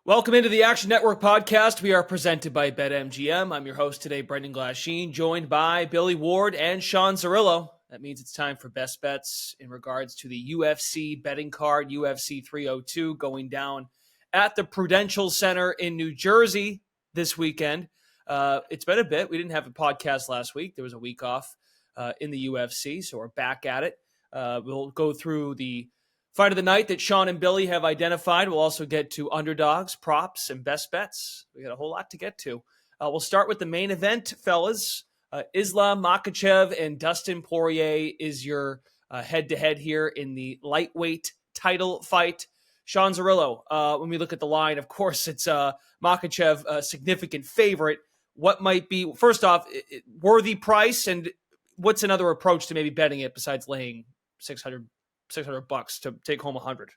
Welcome into the Action Network podcast. We are presented by BetMGM. I'm your host today, Brendan Glasheen, joined by Billy Ward and Sean Zerillo. That means it's time for best bets in regards to the UFC betting card, UFC 302, going down at the Prudential Center in New Jersey this weekend. It's been a bit. We didn't have a podcast last week. There was a week off in the UFC, so we're back at it. We'll go through the fight of the night that Sean and Billy have identified. We'll also get to underdogs, props, and best bets. We got a whole lot to get to. We'll start with the main event, fellas. Islam Makhachev and Dustin Poirier is your head-to-head here in the lightweight title fight. Sean Zerillo, when we look at the line, of course, it's Makhachev, a significant favorite. What might be, first off, worthy price, and what's another approach to maybe betting it besides laying $600 to take home 100?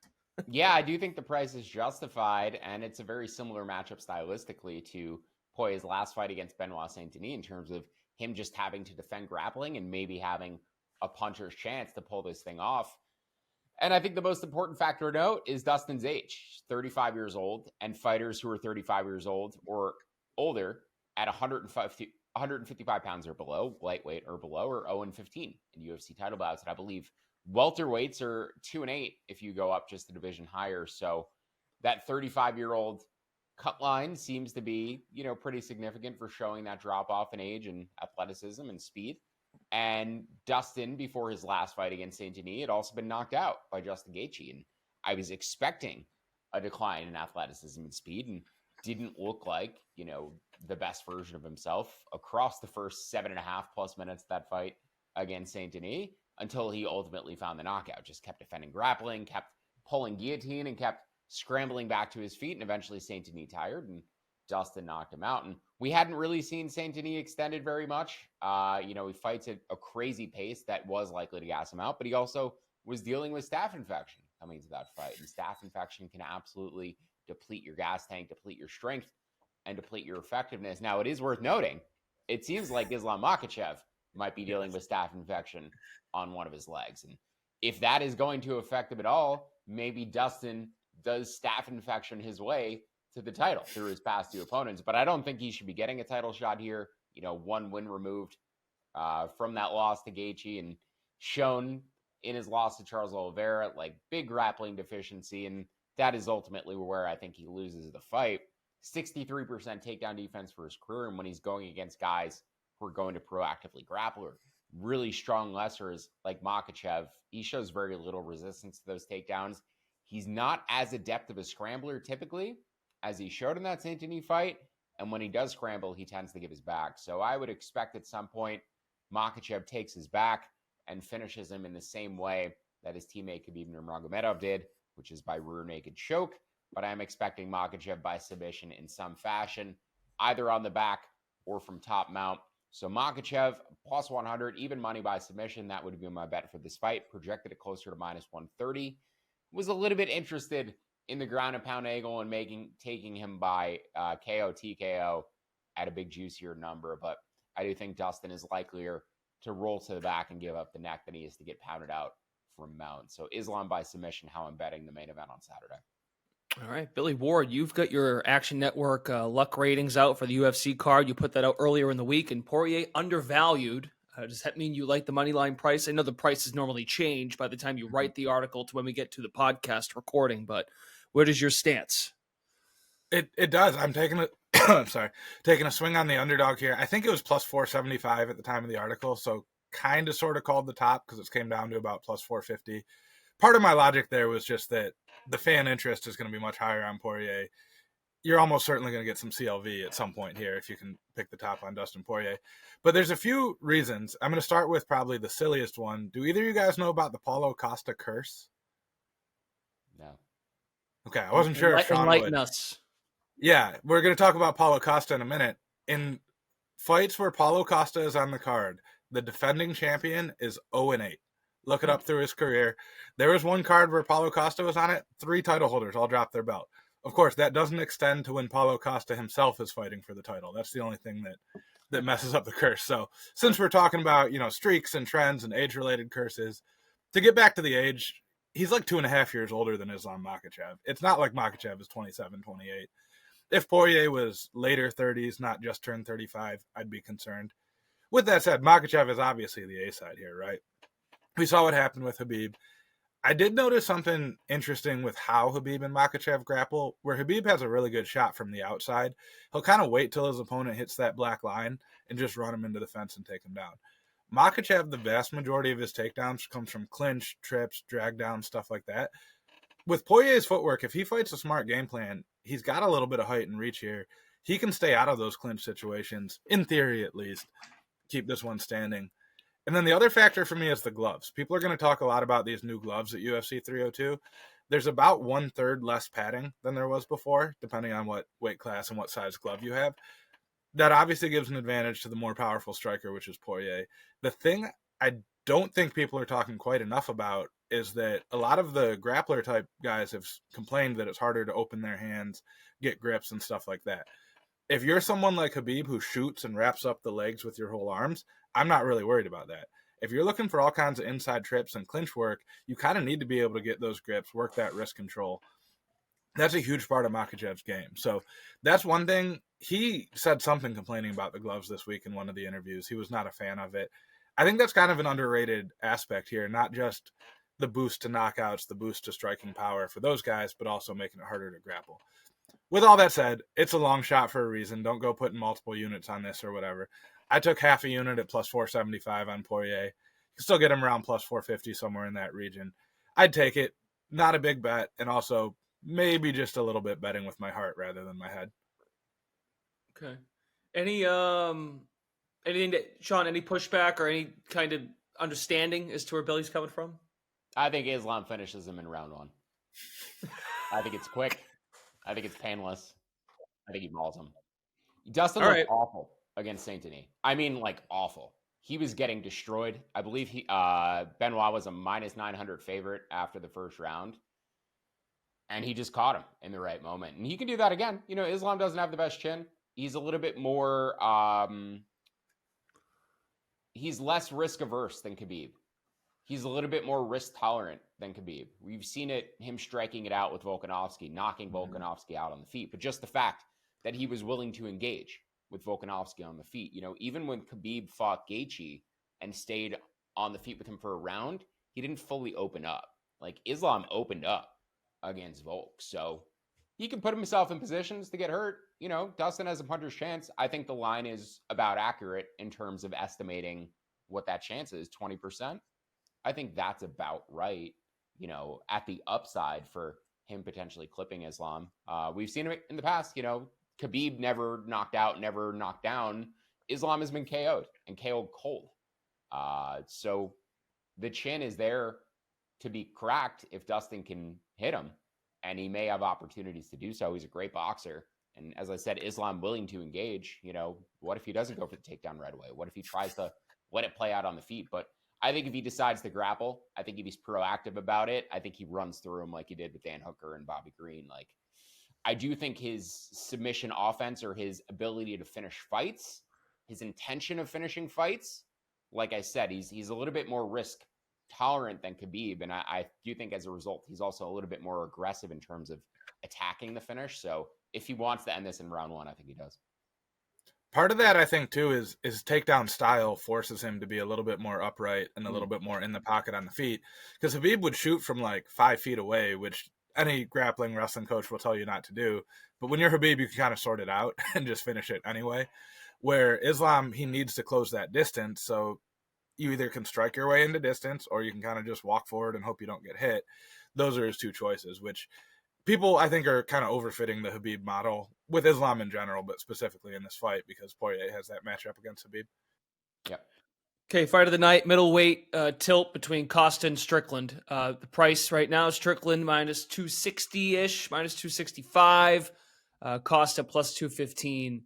Yeah, I do think the price is justified, and it's a very similar matchup stylistically to Poirier's last fight against Benoit Saint-Denis in terms of him just having to defend grappling and maybe having a puncher's chance to pull this thing off. And I think the most important factor to note is Dustin's age, 35 years old, and fighters who are 35 years old or older at 155 pounds or below, lightweight or below, or 0-15 in UFC title bouts. And I believe welterweights are 2-8 if you go up just a division higher. So that 35-year-old cut line seems to be, pretty significant for showing that drop off in age and athleticism and speed. And Dustin, before his last fight against Saint-Denis, had also been knocked out by Justin Gaethje. And I was expecting a decline in athleticism and speed, and didn't look like, the best version of himself across the first 7.5+ minutes of that fight against Saint-Denis, until he ultimately found the knockout. Just kept defending grappling, kept pulling guillotine, and kept scrambling back to his feet, and eventually Saint-Denis tired, and Dustin knocked him out. And we hadn't really seen Saint-Denis extended very much. He fights at a crazy pace that was likely to gas him out, but he also was dealing with staph infection coming into that fight. And staph infection can absolutely deplete your gas tank, deplete your strength, and deplete your effectiveness. Now, it is worth noting, it seems like Islam Makhachev might be dealing with staph infection on one of his legs. And if that is going to affect him at all, maybe Dustin does staph infection his way to the title through his past two opponents. But I don't think he should be getting a title shot here. One win removed from that loss to Gaethje, and shown in his loss to Charles Oliveira, like big grappling deficiency. And that is ultimately where I think he loses the fight. 63% takedown defense for his career. And when he's going against guys who are going to proactively grapple or really strong lessers like Makhachev, he shows very little resistance to those takedowns. He's not as adept of a scrambler typically as he showed in that Saint-Denis fight. And when he does scramble, he tends to give his back. So I would expect at some point Makhachev takes his back and finishes him in the same way that his teammate Khabib Nurmagomedov did, which is by rear naked choke. But I'm expecting Makhachev by submission in some fashion, either on the back or from top mount. So Makhachev, plus 100, even money by submission. That would be my bet for this fight. Projected it closer to minus 130. Was a little bit interested in the ground and pound angle and taking him by KO, TKO at a big juicier number. But I do think Dustin is likelier to roll to the back and give up the neck than he is to get pounded out from mount. So Islam by submission, how I'm betting the main event on Saturday. All right, Billy Ward, you've got your Action Network luck ratings out for the UFC card. You put that out earlier in the week, and Poirier undervalued. Does that mean you like the money line price? I know the prices normally change by the time you write the article to when we get to the podcast recording, but what is your stance? It does. I'm taking taking a swing on the underdog here. I think it was plus 475 at the time of the article, so kind of sort of called the top because it came down to about plus 450. Part of my logic there was just that the fan interest is going to be much higher on Poirier. You're almost certainly going to get some CLV at some point here if you can pick the top on Dustin Poirier. But there's a few reasons. I'm going to start with probably the silliest one. Do either of you guys know about the Paulo Costa curse? No. Okay, I wasn't sure if Sean Enlighten would. us. Yeah, we're going to talk about Paulo Costa in a minute. In fights where Paulo Costa is on the card, the defending champion is 0-8. Look it up through his career. There was one card where Paulo Costa was on it. 3 title holders all dropped their belt. Of course, that doesn't extend to when Paulo Costa himself is fighting for the title. That's the only thing that messes up the curse. So since we're talking about, streaks and trends and age-related curses, to get back to the age, he's like 2.5 years older than Islam Makhachev. It's not like Makhachev is 27, 28. If Poirier was later 30s, not just turned 35, I'd be concerned. With that said, Makhachev is obviously the A side here, right? We saw what happened with Khabib. I did notice something interesting with how Khabib and Makhachev grapple, where Khabib has a really good shot from the outside. He'll kind of wait till his opponent hits that black line and just run him into the fence and take him down. Makhachev, the vast majority of his takedowns comes from clinch, trips, drag down, stuff like that. With Poirier's footwork, if he fights a smart game plan, he's got a little bit of height and reach here. He can stay out of those clinch situations, in theory at least, keep this one standing. And then the other factor for me is the gloves. People are going to talk a lot about these new gloves at UFC 302. There's about 1/3 less padding than there was before, depending on what weight class and what size glove you have. That obviously gives an advantage to the more powerful striker, which is Poirier. The thing I don't think people are talking quite enough about is that a lot of the grappler type guys have complained that it's harder to open their hands, get grips and stuff like that. If you're someone like Khabib who shoots and wraps up the legs with your whole arms, I'm not really worried about that. If you're looking for all kinds of inside trips and clinch work, you kind of need to be able to get those grips, work that wrist control. That's a huge part of Makhachev's game. So that's one thing. He said something complaining about the gloves this week in one of the interviews. He was not a fan of it. I think that's kind of an underrated aspect here, not just the boost to knockouts, the boost to striking power for those guys, but also making it harder to grapple. With all that said, it's a long shot for a reason. Don't go putting multiple units on this or whatever. I took half a unit at plus 475 on Poirier. You can still get him around plus 450, somewhere in that region. I'd take it. Not a big bet, and also maybe just a little bit betting with my heart rather than my head. Okay. Anything that, Sean, any pushback or any kind of understanding as to where Billy's coming from? I think Islam finishes him in round 1. I think it's quick. I think it's painless. I think he mauls him. Dustin looked awful against Saint Denis. I mean, like, awful. He was getting destroyed. I believe Benoit was a minus 900 favorite after the first round. And he just caught him in the right moment. And he can do that again. You know, Islam doesn't have the best chin. He's a little bit more, he's less risk averse than Khabib. He's a little bit more risk tolerant than Khabib. We've seen him striking it out with Volkanovski, knocking Volkanovski out on the feet. But just the fact that he was willing to engage with Volkanovski on the feet. You know, even when Khabib fought Gaethje and stayed on the feet with him for a round, he didn't fully open up. Like, Islam opened up against Volk. So he can put himself in positions to get hurt. You know, Dustin has a puncher's chance. I think the line is about accurate in terms of estimating what that chance is, 20%. I think that's about right, you know, at the upside for him potentially clipping Islam. We've seen it in the past, you know, Khabib never knocked out, never knocked down. Islam has been KO'd and KO'd cold. So the chin is there to be cracked if Dustin can hit him, and he may have opportunities to do so. He's a great boxer. And as I said, Islam willing to engage. You know, what if he doesn't go for the takedown right away? What if he tries to let it play out on the feet? But I think if he decides to grapple, I think if he's proactive about it, I think he runs through him like he did with Dan Hooker and Bobby Green. Like, I do think his submission offense, or his ability to finish fights, his intention of finishing fights, like I said, he's a little bit more risk tolerant than Khabib. And I do think as a result, he's also a little bit more aggressive in terms of attacking the finish. So if he wants to end this in round 1, I think he does. Part of that, I think, too, is takedown style forces him to be a little bit more upright and a little bit more in the pocket on the feet. Because Khabib would shoot from like 5 feet away, which any grappling wrestling coach will tell you not to do. But when you're Khabib, you can kind of sort it out and just finish it anyway. Where Islam, he needs to close that distance. So you either can strike your way into distance, or you can kind of just walk forward and hope you don't get hit. Those are his two choices, which people, I think, are kind of overfitting the Khabib model with Islam in general, but specifically in this fight because Poirier has that matchup against Khabib. Yep. Okay, fight of the night, middleweight tilt between Costa and Strickland. The price right now is Strickland minus 260-ish, minus 265. Costa plus 215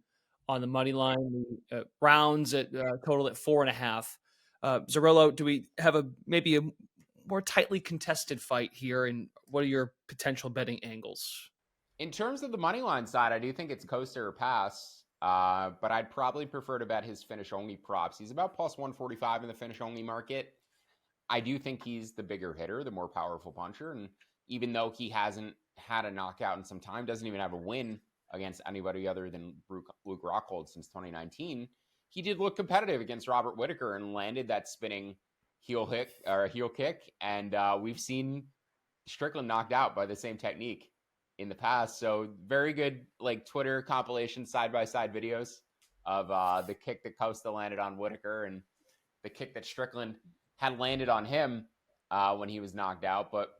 on the money line. Rounds at total at 4.5. Zerillo, do we have maybe a more tightly contested fight here, and what are your potential betting angles? In terms of the money line side, I do think it's Costa or pass, but I'd probably prefer to bet his finish only props. He's about plus 145 in the finish only market. I do think he's the bigger hitter, the more powerful puncher. And even though he hasn't had a knockout in some time, doesn't even have a win against anybody other than Luke Rockhold since 2019, he did look competitive against Robert Whittaker and landed that spinning heel kick. And we've seen Strickland knocked out by the same technique in the past. So very good, like Twitter compilation side-by-side videos of the kick that Costa landed on Whittaker and the kick that Strickland had landed on him when he was knocked out. But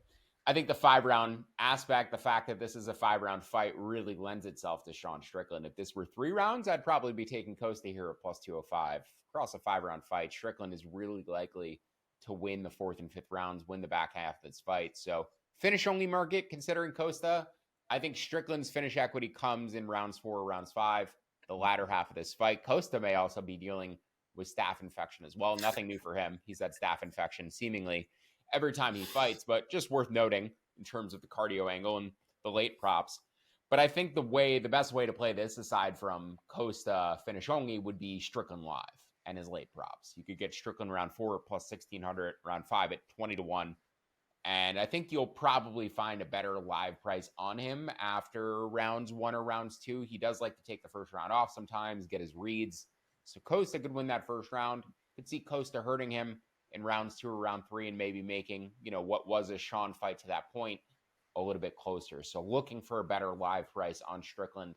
I think the 5-round aspect, the fact that this is a 5-round fight, really lends itself to Sean Strickland. If this were 3 rounds, I'd probably be taking Costa here at plus 205. Across a 5-round fight, Strickland is really likely to win the 4th and 5th rounds, win the back half of this fight. So finish-only market, considering Costa, I think Strickland's finish equity comes in rounds 4, rounds 5, the latter half of this fight. Costa may also be dealing with staph infection as well. Nothing new for him. He's had staph infection seemingly every time he fights, but just worth noting in terms of the cardio angle and the late props. But I think the best way to play this, aside from Costa finish only, would be Strickland live and his late props. You could get Strickland round 4 plus 1,600, round 5 at 20-1. And I think you'll probably find a better live price on him after rounds 1 or rounds 2. He does like to take the first round off sometimes, get his reads. So Costa could win that first round. Could see Costa hurting him in rounds 2 or round 3 and maybe making, what was a Sean fight to that point a little bit closer. So looking for a better live price on Strickland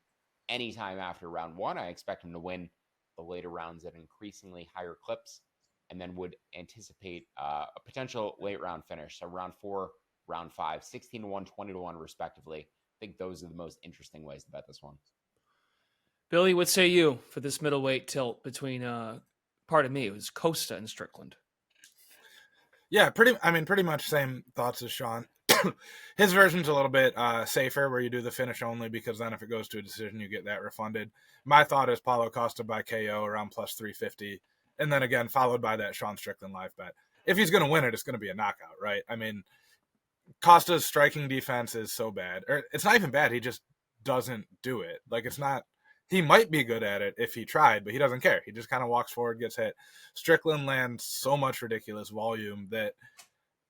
anytime after round 1. I expect him to win the later rounds at increasingly higher clips, and then would anticipate a potential late round finish. So round 4, round 5, 16-1, 20-1 respectively. I think those are the most interesting ways to bet this one. Billy, what say you for this middleweight tilt between, pardon me, it was Costa and Strickland? Yeah, pretty much same thoughts as Sean. His version's a little bit safer, where you do the finish only, because then if it goes to a decision, you get that refunded. My thought is Paulo Costa by KO around plus 350, and then again followed by that Sean Strickland live bet. If he's going to win it, it's going to be a knockout, right? I mean, Costa's striking defense is so bad. Or it's not even bad, he just doesn't do it. Like, it's not... He might be good at it if he tried, but he doesn't care. He just kind of walks forward, gets hit. Strickland lands so much ridiculous volume that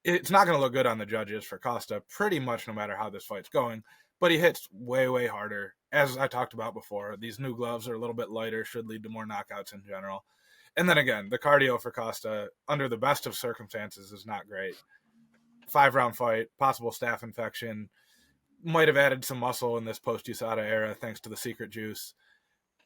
it's not going to look good on the judges for Costa, pretty much no matter how this fight's going. But he hits way, way harder. As I talked about before, these new gloves are a little bit lighter, should lead to more knockouts in general. And then again, the cardio for Costa, under the best of circumstances, is not great. 5-round fight, possible staph infection, might have added some muscle in this post-USADA era thanks to the secret juice.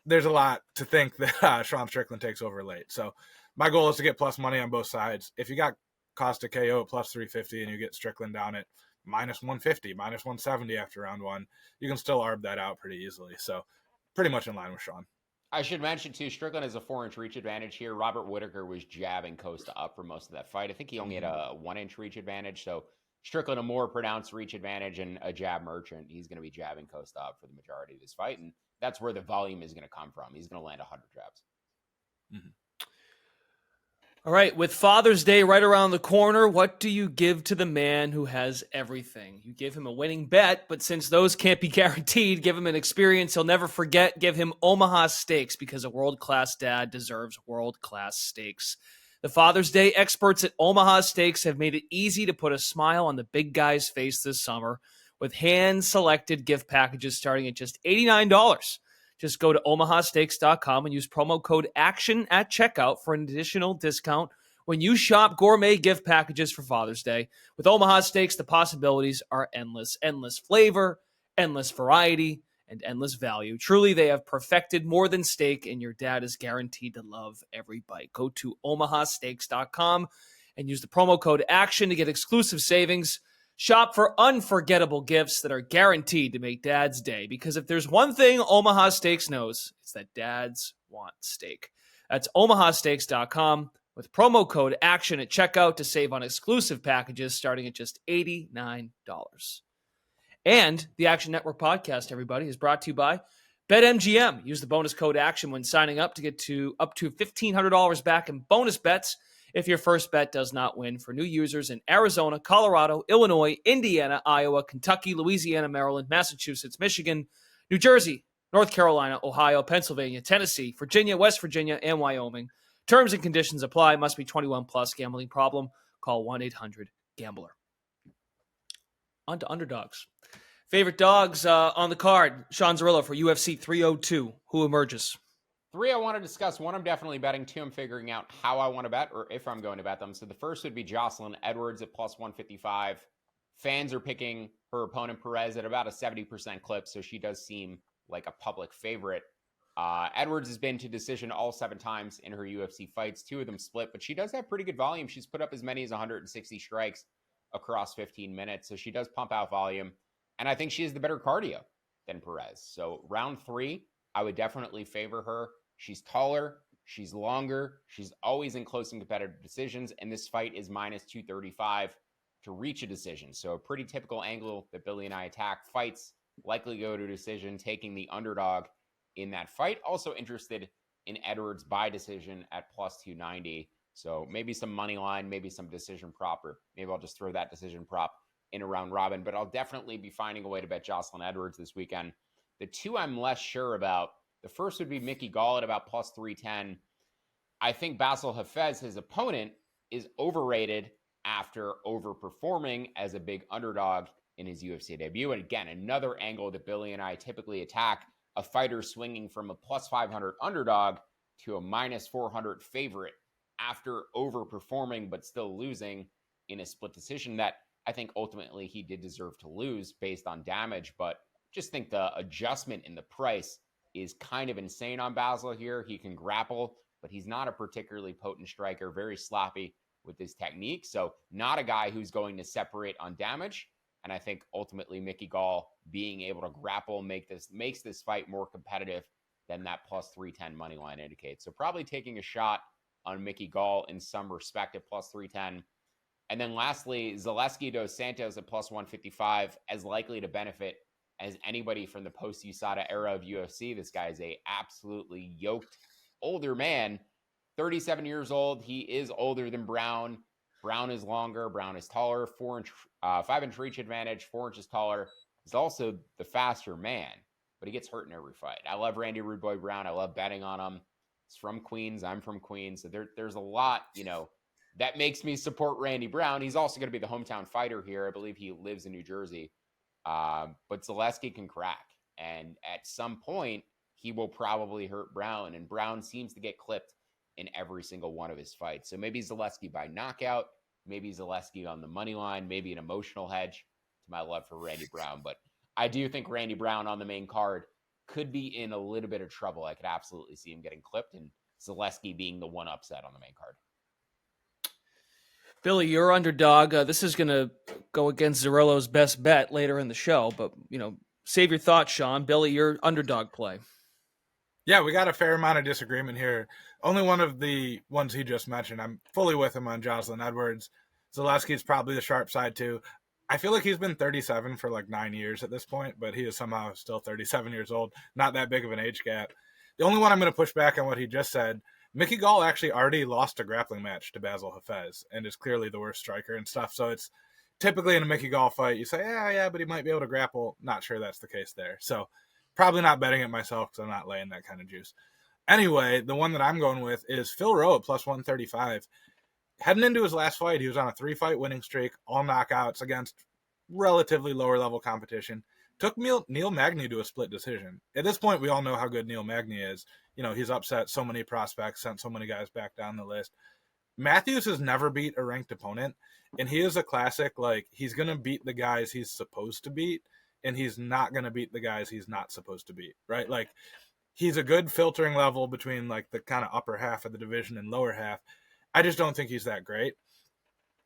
There's a lot to think that Sean Strickland takes over late. So my goal is to get plus money on both sides. If you got Costa KO at plus 350 and you get Strickland down at minus 150, minus 170 after round 1, you can still arb that out pretty easily. So pretty much in line with Sean. I should mention, too, Strickland has a 4-inch reach advantage here. Robert Whittaker was jabbing Costa up for most of that fight. I think he only had a 1-inch reach advantage. So Strickland, a more pronounced reach advantage and a jab merchant. He's going to be jabbing Costa up for the majority of this fight. And that's where the volume is going to come from. He's going to land 100 jabs. Mm-hmm. All right. With Father's Day right around the corner, what do you give to the man who has everything? You give him a winning bet, but since those can't be guaranteed, give him an experience he'll never forget. Give him Omaha Steaks, because a world-class dad deserves world-class steaks. The Father's Day experts at Omaha Steaks have made it easy to put a smile on the big guy's face this summer with hand-selected gift packages starting at just $89. Just go to omahasteaks.com and use promo code ACTION at checkout for an additional discount when you shop gourmet gift packages for Father's Day. With Omaha Steaks, the possibilities are endless. Endless flavor, endless variety, and endless value. Truly, they have perfected more than steak, and your dad is guaranteed to love every bite. Go to omahasteaks.com and use the promo code ACTION to get exclusive savings. Shop for unforgettable gifts that are guaranteed to make Dad's day, because if there's one thing Omaha Steaks knows, it's that dads want steak. That's omahasteaks.com with promo code ACTION at checkout to save on exclusive packages starting at just $89. And the Action Network podcast, everybody, is brought to you by BetMGM. Use the bonus code ACTION when signing up to get to up to $1,500 back in bonus bets if your first bet does not win. For new users in Arizona, Colorado, Illinois, Indiana, Iowa, Kentucky, Louisiana, Maryland, Massachusetts, Michigan, New Jersey, North Carolina, Ohio, Pennsylvania, Tennessee, Virginia, West Virginia, and Wyoming. Terms and conditions apply. Must be 21 plus. Gambling problem? Call 1-800-GAMBLER. On to underdogs. Favorite dogs on the card. Sean Zerillo for UFC 302. Who emerges? 3 I want to discuss. 1 I'm definitely betting. 2 I'm figuring out how I want to bet or if I'm going to bet them. So the first would be Jocelyn Edwards at plus 155. Fans are picking her opponent Perez at about a 70% clip, so she does seem like a public favorite. Edwards has been to decision all 7 times in her UFC fights. 2 of them split, but she does have pretty good volume. She's put up as many as 160 strikes across 15 minutes, so she does pump out volume. And I think she has the better cardio than Perez. So round 3, I would definitely favor her. She's taller, she's longer, she's always in close and competitive decisions, and this fight is minus 235 to reach a decision. So a pretty typical angle that Billy and I attack. Fights likely go to a decision, taking the underdog in that fight. Also interested in Edwards by decision at plus 290. So maybe some money line, maybe some decision prop, or maybe I'll just throw that decision prop in a round robin. But I'll definitely be finding a way to bet Jocelyn Edwards this weekend. The 2 I'm less sure about. The first would be Mickey Gall at about plus 310. I think Basel Hafez, his opponent, is overrated after overperforming as a big underdog in his UFC debut. And again, another angle that Billy and I typically attack, a fighter swinging from a plus 500 underdog to a minus 400 favorite after overperforming but still losing in a split decision that I think ultimately he did deserve to lose based on damage. But just think the adjustment in the price is kind of insane on Basel here. He can grapple, but he's not a particularly potent striker, very sloppy with his technique. So not a guy who's going to separate on damage. And I think ultimately Mickey Gall being able to grapple makes this fight more competitive than that plus 310 money line indicates. So probably taking a shot on Mickey Gall in some respect at plus 310. And then lastly, Zaleski dos Santos at plus 155 as likely to benefit as anybody from the post-USADA era of UFC. This guy is a absolutely yoked older man, 37 years old. He is older than Brown. Brown is longer. Brown is taller, 5-inch reach advantage, 4 inches taller. He's also the faster man, but he gets hurt in every fight. I love Randy Rude Boy Brown. I love betting on him. He's from Queens. I'm from Queens. So there's a lot, that makes me support Randy Brown. He's also going to be the hometown fighter here. I believe he lives in New Jersey. But Zaleski can crack. And at some point, he will probably hurt Brown. And Brown seems to get clipped in every single one of his fights. So maybe Zaleski by knockout, maybe Zaleski on the money line, maybe an emotional hedge to my love for Randy Brown. But I do think Randy Brown on the main card could be in a little bit of trouble. I could absolutely see him getting clipped, and Zaleski being the one upset on the main card. Billy, your underdog. This is going to go against Zerillo's best bet later in the show, but, save your thoughts, Sean. Billy, your underdog play. Yeah, we got a fair amount of disagreement here. Only one of the ones he just mentioned. I'm fully with him on Jocelyn Edwards. Zaleski's probably the sharp side, too. I feel like he's been 37 for like 9 years at this point, but he is somehow still 37 years old. Not that big of an age gap. The only one I'm going to push back on what he just said, Mickey Gall actually already lost a grappling match to Basel Hafez and is clearly the worst striker and stuff. So it's typically in a Mickey Gall fight, you say, yeah, but he might be able to grapple. Not sure that's the case there. So probably not betting it myself because I'm not laying that kind of juice. Anyway, the one that I'm going with is Phil Rowe at plus 135. Heading into his last fight, he was on a 3-fight winning streak, all knockouts against relatively lower level competition. Took Neil Magny to a split decision. At this point, we all know how good Neil Magny is. He's upset so many prospects, sent so many guys back down the list. Matthews has never beat a ranked opponent, and he is a classic. Like, he's going to beat the guys he's supposed to beat, and he's not going to beat the guys he's not supposed to beat, right? Like, he's a good filtering level between, like, the kind of upper half of the division and lower half. I just don't think he's that great.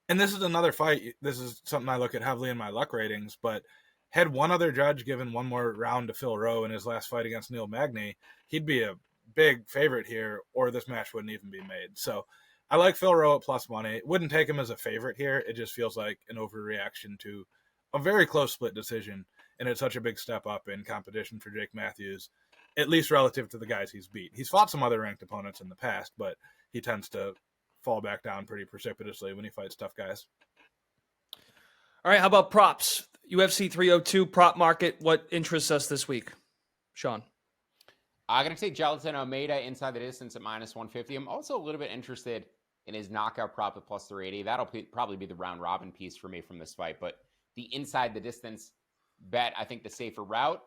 And this is another fight. This is something I look at heavily in my luck ratings, but had one other judge given one more round to Phil Rowe in his last fight against Neil Magny, he'd be a big favorite here, or this match wouldn't even be made. So I like Phil Rowe at plus money. Wouldn't take him as a favorite here. It just feels like an overreaction to a very close split decision, and it's such a big step up in competition for Jake Matthews, at least relative to the guys he's beat. He's fought some other ranked opponents in the past, but he tends to fall back down pretty precipitously when he fights tough guys. All right, how about props? UFC 302 prop market. What interests us this week? Sean. I'm going to take Gelatin Almeida inside the distance at minus 150. I'm also a little bit interested in his knockout prop at plus 380. That'll probably be the round robin piece for me from this fight. But the inside the distance bet, I think the safer route.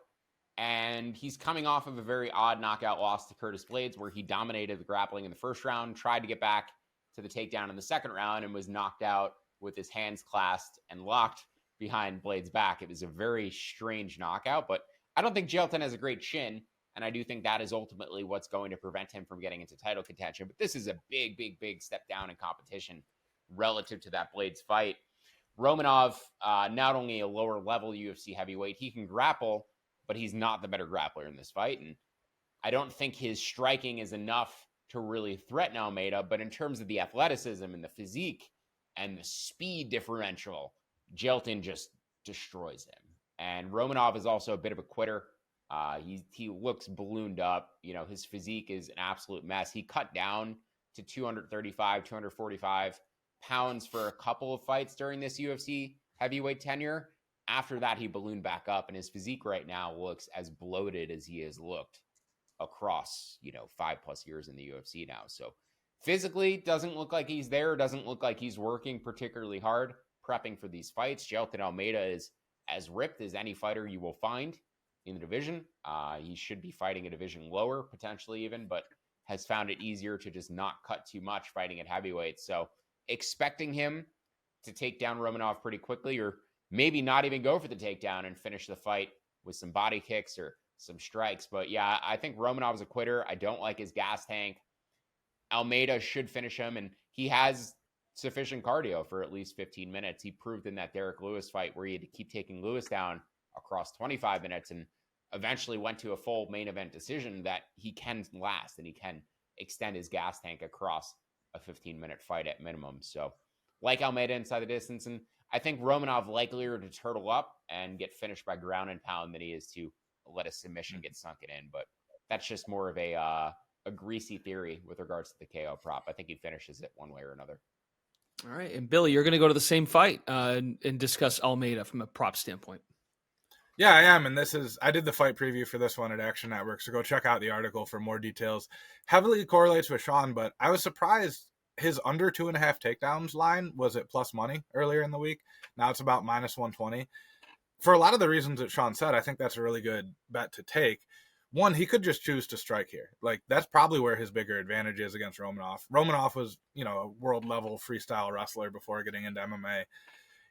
And he's coming off of a very odd knockout loss to Curtis Blades, where he dominated the grappling in the first round, tried to get back to the takedown in the second round, and was knocked out with his hands clasped and locked behind Blades' back. It was a very strange knockout, but I don't think Jailton has a great chin, and I do think that is ultimately what's going to prevent him from getting into title contention. But this is a big, big, big step down in competition relative to that Blades fight. Romanov, not only a lower level UFC heavyweight, he can grapple, but he's not the better grappler in this fight. And I don't think his striking is enough to really threaten Almeida, but in terms of the athleticism and the physique and the speed differential, Jailton just destroys him. And Romanov is also a bit of a quitter. He looks ballooned up. You know, his physique is an absolute mess. He cut down to 235, 245 pounds for a couple of fights during this UFC heavyweight tenure. After that, he ballooned back up, and his physique right now looks as bloated as he has looked across, 5+ years in the UFC now. So physically, doesn't look like he's there. Doesn't look like he's working particularly hard prepping for these fights. Jailton Almeida is as ripped as any fighter you will find in the division. He should be fighting a division lower, potentially even, but has found it easier to just not cut too much fighting at heavyweight. So expecting him to take down Romanov pretty quickly, or maybe not even go for the takedown and finish the fight with some body kicks or some strikes. But yeah, I think Romanov's a quitter. I don't like his gas tank. Almeida should finish him, and he has sufficient cardio for at least 15 minutes. He proved in that Derek Lewis fight where he had to keep taking Lewis down across 25 minutes and eventually went to a full main event decision that he can last and he can extend his gas tank across a 15-minute fight at minimum. So like Almeida inside the distance, and I think Romanov likelier to turtle up and get finished by ground and pound than he is to let a submission get sunken in. But that's just more of a greasy theory with regards to the KO prop. I think he finishes it one way or another. All right. And Billy, you're going to go to the same fight and discuss Almeida from a prop standpoint. Yeah, I am. And I did the fight preview for this one at Action Network. So go check out the article for more details. Heavily correlates with Sean, but I was surprised his under 2.5 takedowns line was at plus money earlier in the week. Now it's about minus 120. For a lot of the reasons that Sean said, I think that's a really good bet to take. One, he could just choose to strike here. Like, that's probably where his bigger advantage is against Romanov. Romanov was, a world level freestyle wrestler before getting into MMA.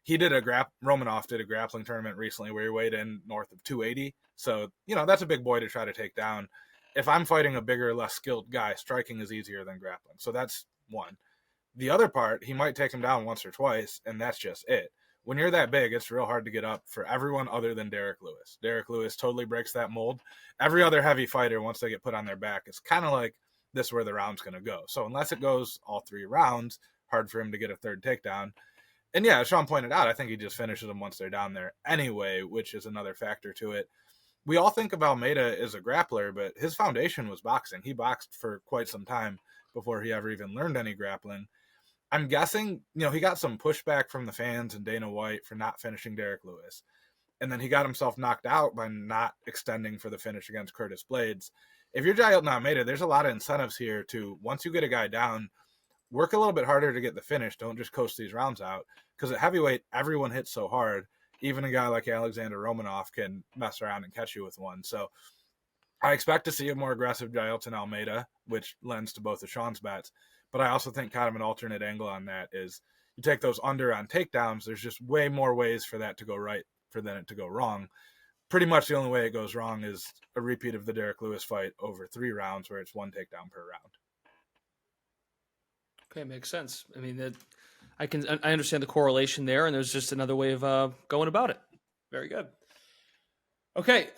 Romanov did a grappling tournament recently where he weighed in north of 280. So, that's a big boy to try to take down. If I'm fighting a bigger, less skilled guy, striking is easier than grappling. So that's one. The other part, he might take him down once or twice, and that's just it. When you're that big, it's real hard to get up for everyone other than Derek Lewis. Derek Lewis totally breaks that mold. Every other heavy fighter, once they get put on their back, it's kind of like this is where the round's going to go. So unless it goes all 3 rounds, hard for him to get a third takedown. And yeah, as Sean pointed out, I think he just finishes them once they're down there anyway, which is another factor to it. We all think of Almeida as a grappler, but his foundation was boxing. He boxed for quite some time before he ever even learned any grappling. I'm guessing, he got some pushback from the fans and Dana White for not finishing Derek Lewis. And then he got himself knocked out by not extending for the finish against Curtis Blades. If you're Jailton Almeida, there's a lot of incentives here to, once you get a guy down, work a little bit harder to get the finish. Don't just coast these rounds out. Because at heavyweight, everyone hits so hard. Even a guy like Alexander Romanov can mess around and catch you with one. So I expect to see a more aggressive Jailton Almeida, which lends to both of Sean's bets. But I also think kind of an alternate angle on that is you take those under on takedowns. There's just way more ways for that to go right than it to go wrong. Pretty much the only way it goes wrong is a repeat of the Derek Lewis fight over 3 rounds where it's 1 takedown per round. Okay, makes sense. I mean, I understand the correlation there, and there's just another way of going about it. Very good. Okay,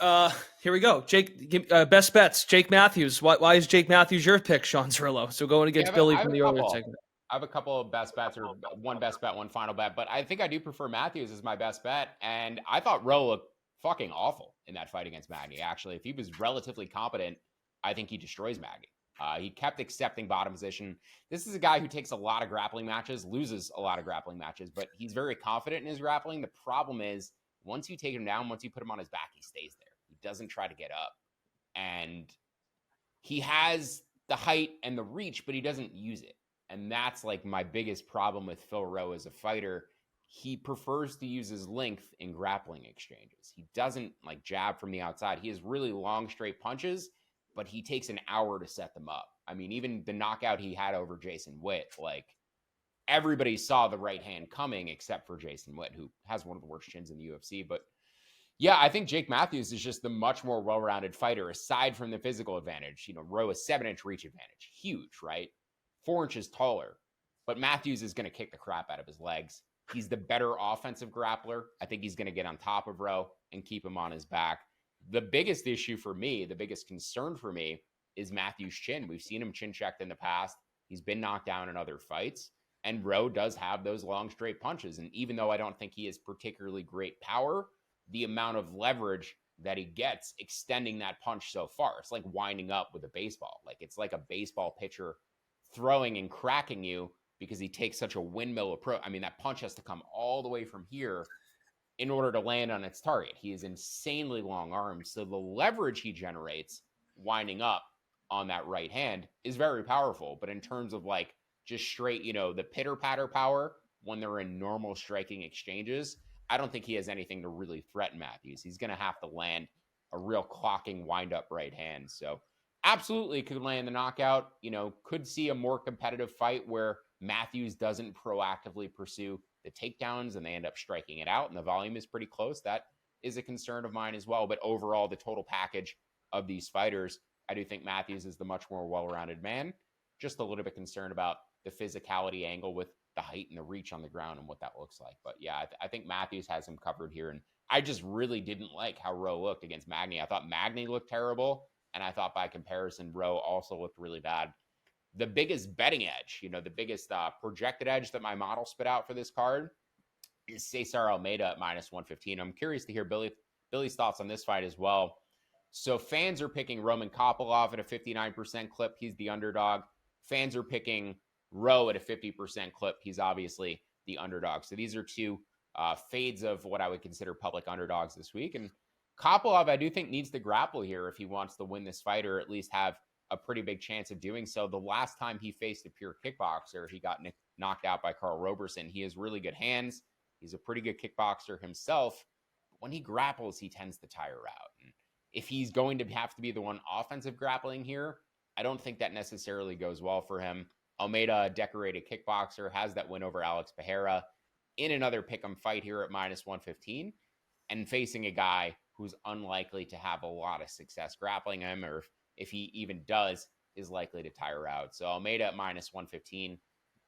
here we go. Jake, best bets. Jake Matthews. Why is Jake Matthews your pick, Sean Zerillo? So going against Billy from the earlier segment. I have a couple of best bets, or one best bet, one final bet, but I think I do prefer Matthews as my best bet. And I thought Rowe looked fucking awful in that fight against Magny. Actually, if he was relatively competent, I think he destroys Magny. He kept accepting bottom position. This is a guy who takes a lot of grappling matches, loses a lot of grappling matches, but he's very confident in his grappling. The problem is, once you take him down, once you put him on his back, he stays there. He doesn't try to get up. And he has the height and the reach, but he doesn't use it. And that's like my biggest problem with Phil Rowe as a fighter. He prefers to use his length in grappling exchanges. He doesn't like jab from the outside. He has really long, straight punches, but he takes an hour to set them up. I mean, even the knockout he had over Jason Witt, like everybody saw the right hand coming except for Jason Witt, who has one of the worst chins in the UFC. But yeah, I think Jake Matthews is just the much more well-rounded fighter aside from the physical advantage. Rowe has 7-inch reach advantage. Huge, right? 4 inches taller. But Matthews is going to kick the crap out of his legs. He's the better offensive grappler. I think he's going to get on top of Rowe and keep him on his back. The biggest issue for me, the biggest concern for me is Matthews' chin. We've seen him chin checked in the past. He's been knocked down in other fights. And Rowe does have those long, straight punches. And even though I don't think he has particularly great power, the amount of leverage that he gets extending that punch so far, it's like winding up with a baseball. Like it's like a baseball pitcher throwing and cracking you because he takes such a windmill approach. I mean, that punch has to come all the way from here in order to land on its target. He has insanely long arms. So the leverage he generates winding up on that right hand is very powerful. But in terms of like just straight, the pitter patter power when they're in normal striking exchanges, I don't think he has anything to really threaten Matthews. He's going to have to land a real clocking wind up right hand. So absolutely could land the knockout, could see a more competitive fight where Matthews doesn't proactively pursue the takedowns and they end up striking it out and the volume is pretty close. That is a concern of mine as well. But overall, the total package of these fighters, I do think Matthews is the much more well-rounded man. Just a little bit concerned about the physicality angle with the height and the reach on the ground and what that looks like. But yeah, I think Matthews has him covered here. And I just really didn't like how Rowe looked against Magny. I thought Magny looked terrible. And I thought by comparison, Rowe also looked really bad. The biggest betting edge, the biggest projected edge that my model spit out for this card is Cesar Almeida at -115. I'm curious to hear Billy's thoughts on this fight as well. So fans are picking Roman Kopylov at a 59% clip. He's the underdog. Fans are picking Rowe at a 50% clip. He's obviously the underdog. So these are two fades of what I would consider public underdogs this week. And Kopylov, I do think, needs to grapple here if he wants to win this fight or at least have a pretty big chance of doing so. The last time he faced a pure kickboxer, he got knocked out by Carl Roberson. He has really good hands. He's a pretty good kickboxer himself. But when he grapples, he tends to tire out. And if he's going to have to be the one offensive grappling here, I don't think that necessarily goes well for him. Almeida, a decorated kickboxer, has that win over Alex Pereira in another pick'em fight here at -115 and facing a guy who's unlikely to have a lot of success grappling him, or if he even does, is likely to tire out. So Almeida at -115,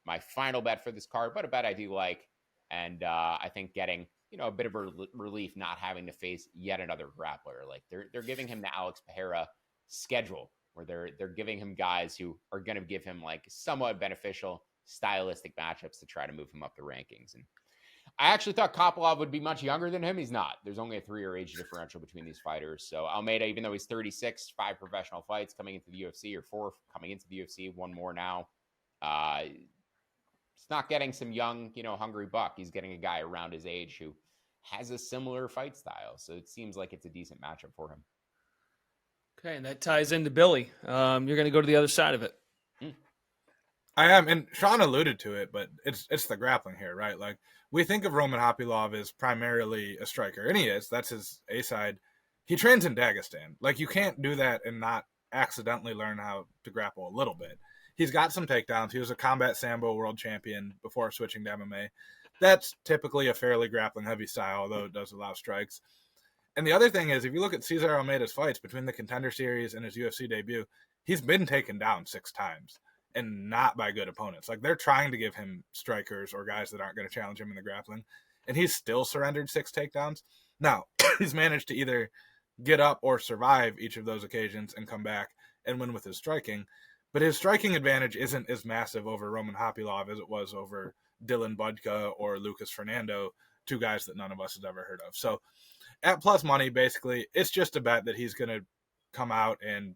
my final bet for this card, but a bet I do like. And I think getting, a bit of relief not having to face yet another grappler. Like they're giving him the Alex Pereira schedule where they're giving him guys who are going to give him like somewhat beneficial stylistic matchups to try to move him up the rankings. And I actually thought Kopylov would be much younger than him. He's not. There's only a 3-year age differential between these fighters. So Almeida, even though he's 36, 5 professional fights coming into the UFC, or 4 coming into the UFC, 1 more now, he's not getting some young, hungry buck. He's getting a guy around his age who has a similar fight style. So it seems like it's a decent matchup for him. Okay, and that ties into Billy. You're going to go to the other side of it. I am, and Sean alluded to it, but it's the grappling here, right? Like, we think of Roman Kopylov as primarily a striker, and he is. That's his A side. He trains in Dagestan. Like, you can't do that and not accidentally learn how to grapple a little bit. He's got some takedowns. He was a combat sambo world champion before switching to MMA. That's typically a fairly grappling-heavy style, although it does allow strikes. And the other thing is, if you look at Cesar Almeida's fights between the Contender Series and his UFC debut, he's been taken down 6 times, and not by good opponents. Like, they're trying to give him strikers or guys that aren't going to challenge him in the grappling, and he's still surrendered 6 takedowns. Now, he's managed to either get up or survive each of those occasions and come back and win with his striking, but his striking advantage isn't as massive over Roman Kopylov as it was over Dylan Budka or Lucas Fernando, 2 guys that none of us has ever heard of. So at plus money, basically, it's just a bet that he's going to come out and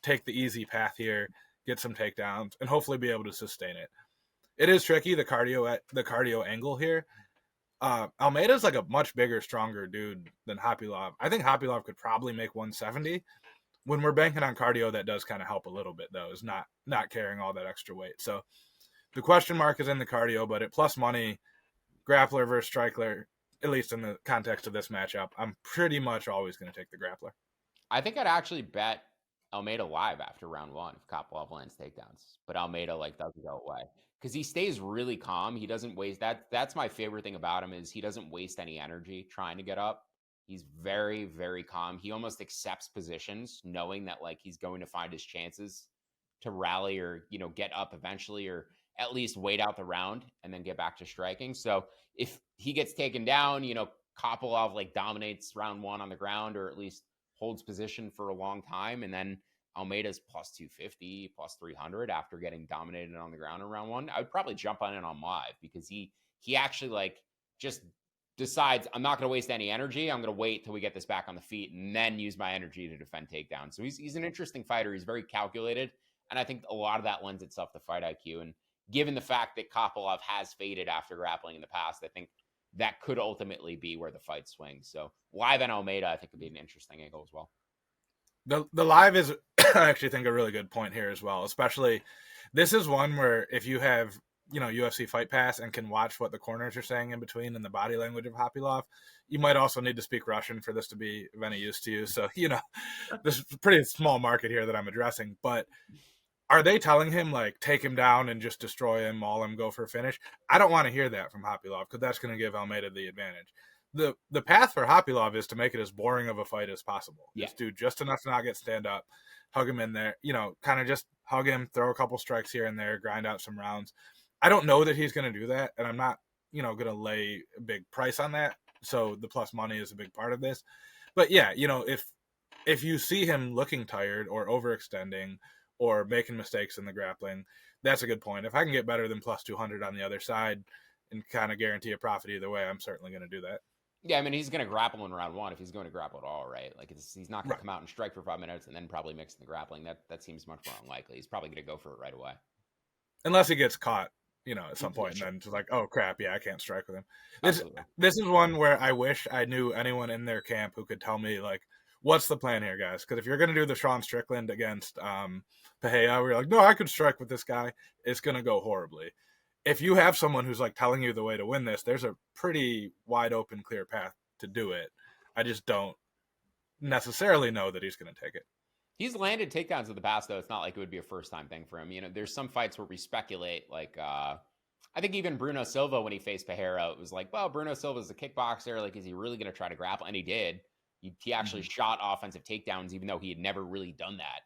take the easy path here, get some takedowns, and hopefully be able to sustain it. It is tricky, the cardio angle here. Almeida's like a much bigger, stronger dude than Kopylov. I think Kopylov could probably make 170. When we're banking on cardio, that does kind of help a little bit, though, is not carrying all that extra weight. So The question mark is in the cardio, but at plus money, grappler versus striker, at least in the context of this matchup, I'm pretty much always going to take the grappler. I think I'd actually bet Almeida live after round 1 if Kopylov lands takedowns, but Almeida doesn't go away because he stays really calm. He doesn't waste that. That's my favorite thing about him is he doesn't waste any energy trying to get up. He's very, very calm. He almost accepts positions knowing that he's going to find his chances to rally or, get up eventually or at least wait out the round and then get back to striking. So if he gets taken down, Kopylov dominates round 1 on the ground or at least holds position for a long time. And then Almeida's plus 250, plus 300 after getting dominated on the ground in round 1. I would probably jump on it on live because he actually just decides I'm not going to waste any energy. I'm going to wait till we get this back on the feet and then use my energy to defend takedowns. So he's an interesting fighter. He's very calculated. And I think a lot of that lends itself to fight IQ. And given the fact that Kopylov has faded after grappling in the past, I think that could ultimately be where the fight swings. So live and Almeida, I think, would be an interesting angle as well. The live is, I actually think, a really good point here as well. Especially, this is one where if you have, UFC Fight Pass and can watch what the corners are saying in between and the body language of Kopylov, you might also need to speak Russian for this to be of any use to you. So, this is a pretty small market here that I'm addressing. But are they telling him, take him down and just destroy him, maul him, go for a finish? I don't want to hear that from Kopylov because that's going to give Almeida the advantage. The path for Kopylov is to make it as boring of a fight as possible. Yeah. Just do just enough to not get stand up, hug him in there, kind of just hug him, throw a couple strikes here and there, grind out some rounds. I don't know that he's going to do that, and I'm not, going to lay a big price on that. So the plus money is a big part of this. But yeah, if you see him looking tired or overextending or making mistakes in the grappling, that's a good point. If I can get better than plus 200 on the other side and kind of guarantee a profit either way, I'm certainly going to do that. Yeah, I mean, he's going to grapple in round 1 if he's going to grapple at all, right? He's not going to come out and strike for 5 minutes and then probably mix in the grappling. That seems much more unlikely. He's probably going to go for it right away. Unless he gets caught, at some point, and then just oh crap, yeah, I can't strike with him. This is one where I wish I knew anyone in their camp who could tell me what's the plan here, guys? Because if you're going to do the Sean Strickland against Pereira, where you're no, I could strike with this guy, it's going to go horribly. If you have someone who's telling you the way to win this, there's a pretty wide open, clear path to do it. I just don't necessarily know that he's going to take it. He's landed takedowns in the past, though. It's not like it would be a first-time thing for him. There's some fights where we speculate, I think even Bruno Silva, when he faced Pereira, it was well, Bruno Silva's a kickboxer. Is he really going to try to grapple? And he did. He actually shot offensive takedowns, even though he had never really done that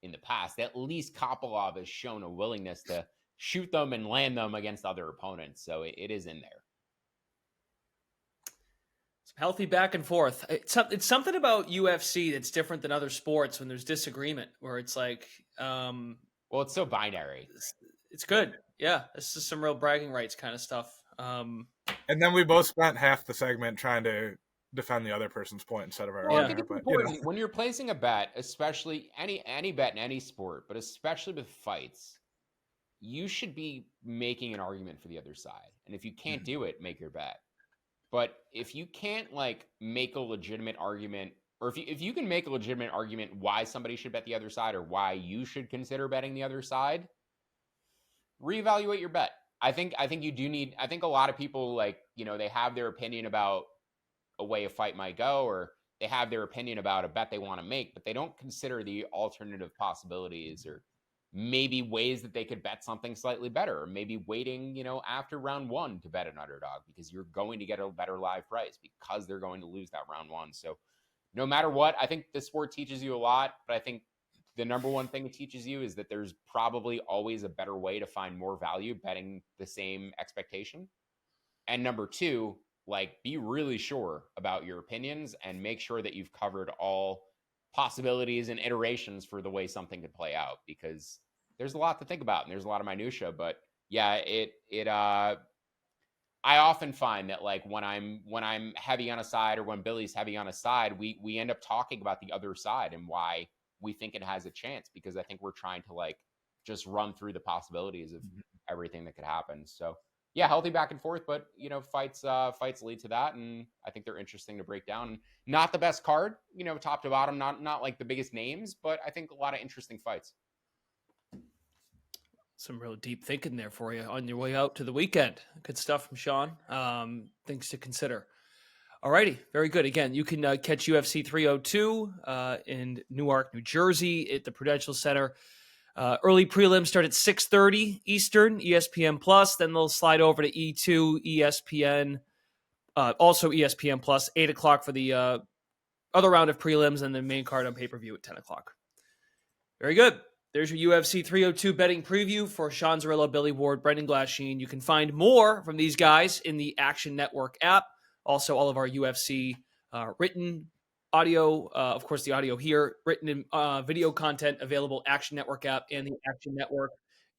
in the past. At least Kopylov has shown a willingness to shoot them and land them against other opponents. So it is in there. Healthy back and forth. It's something about UFC that's different than other sports when there's disagreement, where it's well, it's so binary. It's good. Yeah, this is some real bragging rights kind of stuff. And then we both spent half the segment trying to defend the other person's point instead of our own. I think it's important when you're placing a bet, especially any bet in any sport, but especially with fights, you should be making an argument for the other side. And if you can't do it, make your bet. But if you can't make a legitimate argument, or if you can make a legitimate argument why somebody should bet the other side or why you should consider betting the other side, reevaluate your bet. I think you do need. I think a lot of people they have their opinion about a way a fight might go, or they have their opinion about a bet they want to make, but they don't consider the alternative possibilities or maybe ways that they could bet something slightly better, or maybe waiting, after round 1 to bet an underdog because you're going to get a better live price because they're going to lose that round 1. So no matter what, I think the sport teaches you a lot, but I think the number one thing it teaches you is that there's probably always a better way to find more value betting the same expectation. And number 2, be really sure about your opinions and make sure that you've covered all possibilities and iterations for the way something could play out, because there's a lot to think about and there's a lot of minutia. But yeah, I often find that when I'm heavy on a side or when Billy's heavy on a side, we end up talking about the other side and why we think it has a chance, because I think we're trying to just run through the possibilities of everything that could happen. So yeah, healthy back and forth, but fights lead to that, and I think they're interesting to break down. Not the best card, top to bottom, not the biggest names, but I think a lot of interesting fights. Some real deep thinking there for you on your way out to the weekend. Good stuff from Sean. Things to consider. All righty. Very good. Again, you can catch UFC 302 in Newark, New Jersey at the Prudential Center. Early prelims start at 6:30 Eastern, ESPN Plus. Then they'll slide over to E2, ESPN, also ESPN Plus, 8 o'clock for the other round of prelims, and the main card on pay-per-view at 10 o'clock. Very good. There's your UFC 302 betting preview for Sean Zerillo, Billy Ward, Brendan Glasheen. You can find more from these guys in the Action Network app. Also, all of our UFC written audio, of course, the audio here, written and video content available, Action Network app and the Action Network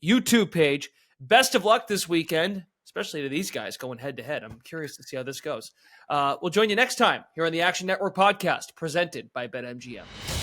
YouTube page. Best of luck this weekend, especially to these guys going head-to-head. I'm curious to see how this goes. We'll join you next time here on the Action Network podcast, presented by BetMGM.